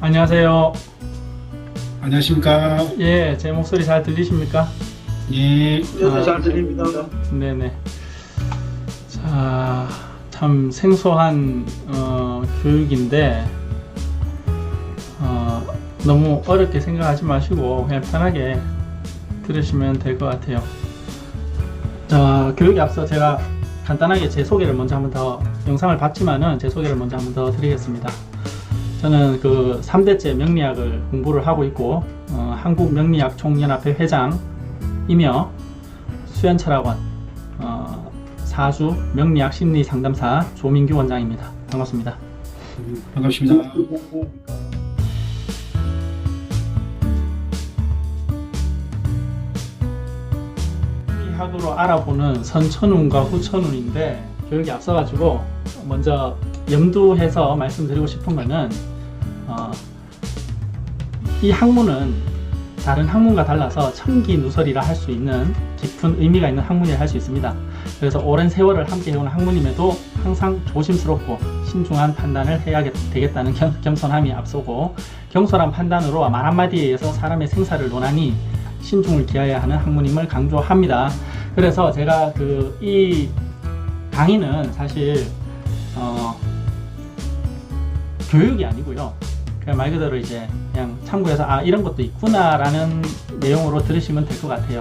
안녕하세요. 안녕하십니까. 예, 제 목소리 잘 들리십니까? 예. 네, 잘 들립니다. 네네. 자, 참 생소한 교육인데 너무 어렵게 생각하지 마시고 그냥 편하게 들으시면 될 것 같아요. 자, 교육에 앞서 제가 간단하게 제 소개를 먼저 한번 더, 영상을 봤지만은 제 소개를 먼저 한번 더 드리겠습니다. 저는 그 3대째 명리학을 공부를 하고 있고 한국명리학총연합회 회장이며 수연철학원 사주 명리학 심리상담사 조민규 원장입니다. 반갑습니다. 반갑습니다. 심리학으로 알아보는 선천운과 후천운인데, 교육이 앞서가지고 먼저 염두해서 말씀드리고 싶은 거는 이 학문은 다른 학문과 달라서 천기누설이라 할 수 있는 깊은 의미가 있는 학문이라 할 수 있습니다. 그래서 오랜 세월을 함께 해온 학문임에도 항상 조심스럽고 신중한 판단을 해야 되겠다는 겸손함이 앞서고, 경솔한 판단으로 말 한마디에 의해서 사람의 생사를 논하니 신중을 기해야 하는 학문임을 강조합니다. 그래서 제가 이 강의는 사실 교육이 아니고요, 그냥 말 그대로 이제 그냥 참고해서 이런 것도 있구나 라는 내용으로 들으시면 될 것 같아요.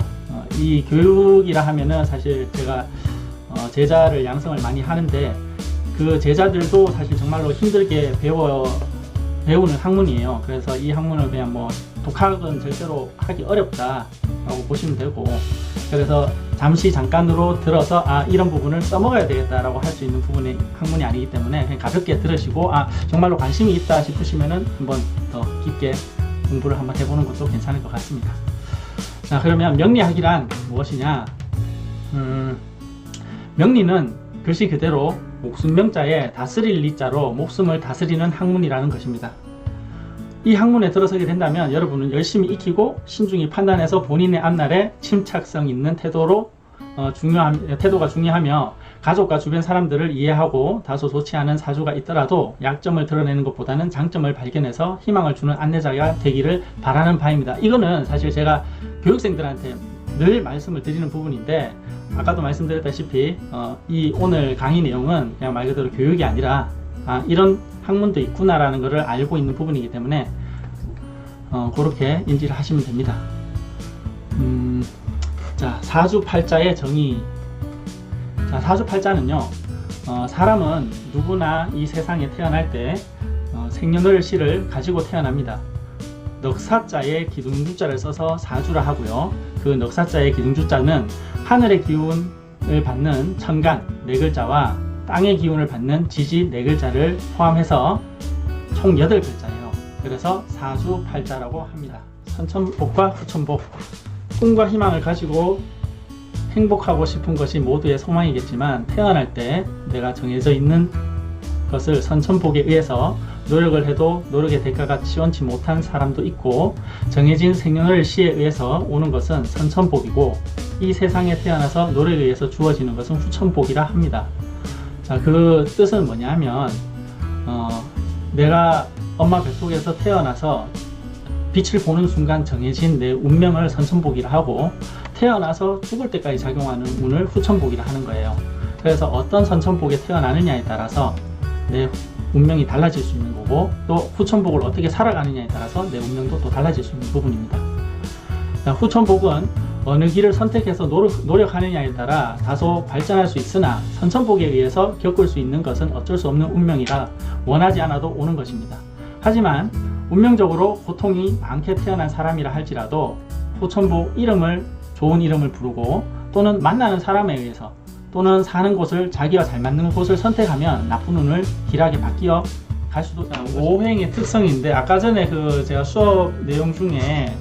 이 교육이라 하면은 사실 제가 제자를 양성을 많이 하는데, 그 제자들도 사실 정말로 힘들게 배우는 학문이에요. 그래서 이 학문을 그냥 뭐 독학은 절대로 하기 어렵다라고 보시면 되고, 그래서 잠깐으로 들어서 이런 부분을 써먹어야 되겠다라고 할 수 있는 부분의 학문이 아니기 때문에 그냥 가볍게 들으시고 정말로 관심이 있다 싶으시면은 한번 더 깊게 공부를 한번 해보는 것도 괜찮을 것 같습니다. 자, 그러면 명리학이란 무엇이냐? 명리는 글씨 그대로 목숨 명자에 다스릴 리자로 목숨을 다스리는 학문이라는 것입니다. 이 학문에 들어서게 된다면 여러분은 열심히 익히고 신중히 판단해서 본인의 앞날에 침착성 있는 태도가 중요하며, 가족과 주변 사람들을 이해하고 다소 좋지 않은 사주가 있더라도 약점을 드러내는 것보다는 장점을 발견해서 희망을 주는 안내자가 되기를 바라는 바입니다. 이거는 사실 제가 교육생들한테 늘 말씀을 드리는 부분인데, 아까도 말씀드렸다시피 이 오늘 강의 내용은 그냥 말 그대로 교육이 아니라 이런 학문도 있구나라는 것을 알고 있는 부분이기 때문에 그렇게 인지를 하시면 됩니다. 자, 사주팔자의 정의. 자, 사주팔자는요, 사람은 누구나 이 세상에 태어날 때 생년월일시를 가지고 태어납니다. 넉사자의 기둥주자를 써서 사주라 하고요, 그 넉사자의 기둥주자는 하늘의 기운을 받는 천간 4글자와 땅의 기운을 받는 지지 4글자를 포함해서 총 8글자예요. 그래서 사주팔자라고 합니다. 선천복과 후천복, 꿈과 희망을 가지고 행복하고 싶은 것이 모두의 소망이겠지만, 태어날 때 내가 정해져 있는 것을 선천복에 의해서 노력을 해도 노력의 대가가 시원치 못한 사람도 있고, 정해진 생년월일시에 의해서 오는 것은 선천복이고, 이 세상에 태어나서 노력에 의해서 주어지는 것은 후천복이라 합니다. 자, 그 뜻은 뭐냐 하면 내가 엄마 뱃속에서 태어나서 빛을 보는 순간 정해진 내 운명을 선천복이라 하고, 태어나서 죽을 때까지 작용하는 운을 후천복이라 하는 거예요. 그래서 어떤 선천복에 태어나느냐에 따라서 내 운명이 달라질 수 있는 거고, 또 후천복을 어떻게 살아가느냐에 따라서 내 운명도 또 달라질 수 있는 부분입니다. 자, 후천복은 어느 길을 선택해서 노력하느냐에 따라 다소 발전할 수 있으나, 선천복에 의해서 겪을 수 있는 것은 어쩔 수 없는 운명이라 원하지 않아도 오는 것입니다. 하지만 운명적으로 고통이 많게 태어난 사람이라 할지라도 후천복 좋은 이름을 부르고, 또는 만나는 사람에 의해서, 또는 사는 곳을 자기와 잘 맞는 곳을 선택하면 나쁜 운을 길하게 바뀌어 갈 수도 있다. 오행의 특성인데, 아까 전에 제가 수업 내용 중에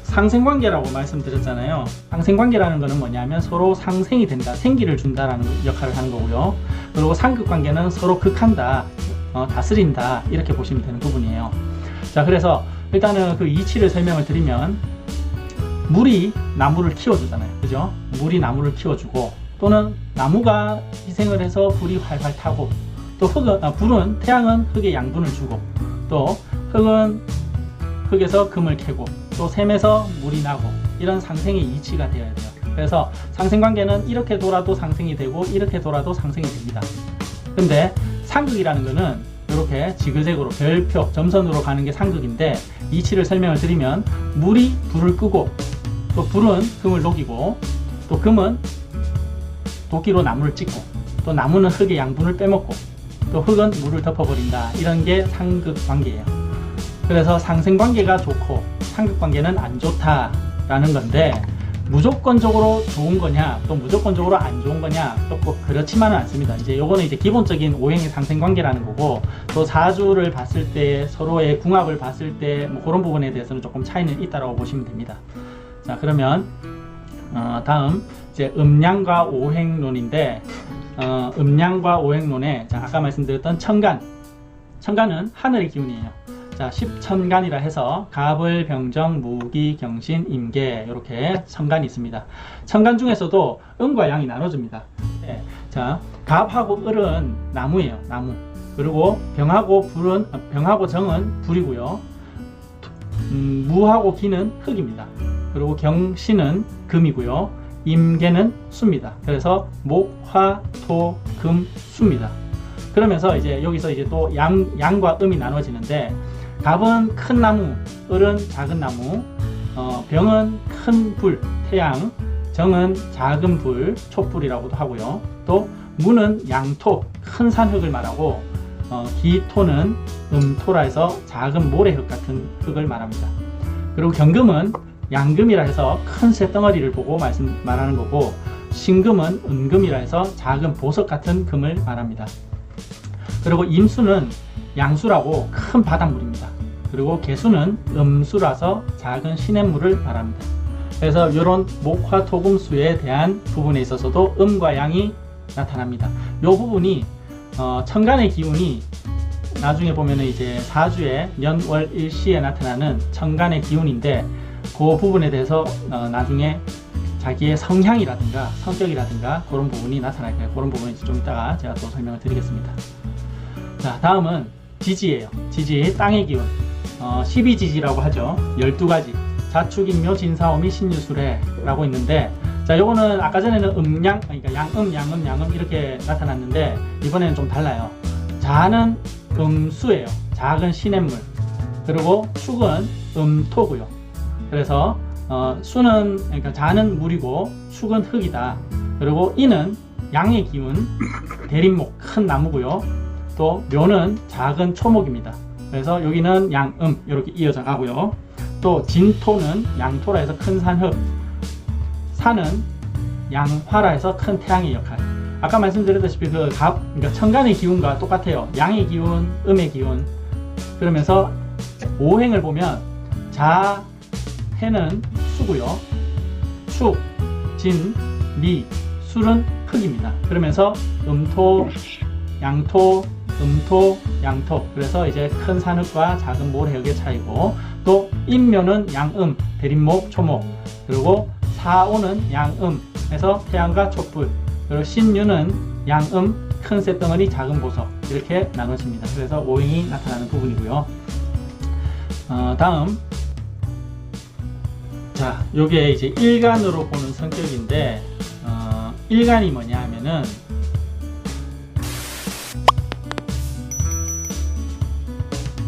상생관계라고 말씀드렸잖아요. 상생관계라는 것은 뭐냐면 서로 상생이 된다, 생기를 준다라는 역할을 하는 거고요. 그리고 상극관계는 서로 극한다, 다스린다, 이렇게 보시면 되는 부분이에요. 자, 그래서 일단은 그 이치를 설명을 드리면, 물이 나무를 키워주잖아요. 그죠? 물이 나무를 키워주고, 또는 나무가 희생을 해서 불이 활활 타고, 또 불은 태양은 흙에 양분을 주고, 또 흙에서 금을 캐고, 또 샘에서 물이 나고, 이런 상생의 이치가 되어야 돼요. 그래서 상생관계는 이렇게 돌아도 상생이 되고 이렇게 돌아도 상생이 됩니다. 근데 상극이라는 거는 이렇게 지그재그로 별표 점선으로 가는 게 상극인데, 이치를 설명을 드리면 물이 불을 끄고, 또 불은 금을 녹이고, 또 금은 도끼로 나무를 찍고, 또 나무는 흙의 양분을 빼먹고, 또 흙은 물을 덮어버린다. 이런 게 상극관계예요. 그래서 상생관계가 좋고 상극관계는 안 좋다라는 건데, 무조건적으로 좋은 거냐 또 무조건적으로 안 좋은 거냐 또 꼭 그렇지만은 않습니다. 이제 요거는 이제 기본적인 오행의 상생관계라는 거고, 또 사주를 봤을 때 서로의 궁합을 봤을 때 뭐 그런 부분에 대해서는 조금 차이는 있다라고 보시면 됩니다. 자, 그러면 다음 이제 음양과 오행론인데, 음양과 오행론에 자, 아까 말씀드렸던 천간은 하늘의 기운이에요. 자, 십천간이라 해서 갑을, 병정, 무기, 경신, 임계, 이렇게 천간이 있습니다. 천간 중에서도 음과 양이 나눠집니다. 네. 자, 갑하고 을은 나무예요. 나무. 그리고 병하고 정은 불이고요. 무하고 기는 흙입니다. 그리고 경신은 금이고요. 임계는 수입니다. 그래서 목, 화, 토, 금, 수입니다. 그러면서 이제 여기서 이제 또 양과 음이 나눠지는데, 갑은 큰 나무, 을은 작은 나무, 병은 큰 불, 태양, 정은 작은 불, 촛불이라고도 하고요. 또 무는 양토, 큰 산흙을 말하고, 기토는 음토라 해서 작은 모래흙 같은 흙을 말합니다. 그리고 경금은 양금이라 해서 큰 쇳덩어리를 보고 말하는 거고, 신금은 은금이라 해서 작은 보석 같은 금을 말합니다. 그리고 임수는 양수라고 큰 바닷물입니다. 그리고 개수는 음수라서 작은 시냇물을 말합니다. 그래서 이런 목화토금수에 대한 부분에 있어서도 음과 양이 나타납니다. 이 부분이 천간의 기운이 나중에 보면은 이제 사주의 년월일시에 나타나는 천간의 기운인데, 그 부분에 대해서 나중에 자기의 성향이라든가 성격이라든가 그런 부분이 나타날 거예요. 그런 부분은 좀 이따가 제가 또 설명을 드리겠습니다. 자, 다음은 지지예요. 지지, 땅의 기운. 12지지라고 하죠. 12가지. 자축인묘, 진사오미, 신유술해 라고 있는데, 자, 요거는 아까 전에는 음양, 그러니까 양음 이렇게 나타났는데, 이번에는 좀 달라요. 자는 음수예요. 작은 시냇물. 그리고 축은 음토고요. 그래서 수는, 그러니까 자는 물이고 축은 흙이다. 그리고 이는 양의 기운, 대림목, 큰 나무고요. 또 묘는 작은 초목입니다. 그래서 여기는 양음 이렇게 이어져 가고요. 또 진토는 양토라 해서 큰 산흙, 산은 양화라 해서 큰 태양의 역할. 아까 말씀드렸다시피 그러니까 천간의 기운과 똑같아요. 양의 기운, 음의 기운. 그러면서 오행을 보면 자해는 수고요. 축, 진, 미, 술은 흙입니다. 그러면서 음토, 양토, 음토, 양토. 그래서 이제 큰 산흙과 작은 모래흙의 차이고, 또 인묘는 양음, 대림목, 초목. 그리고 사오는 양음 해서 태양과 촛불. 그리고 신유는 양음, 큰 쇳덩어리, 작은 보석. 이렇게 나눠집니다. 그래서 오행이 나타나는 부분이고요. 다음, 자, 요게 이제 일간으로 보는 성격인데, 일간이 뭐냐 하면은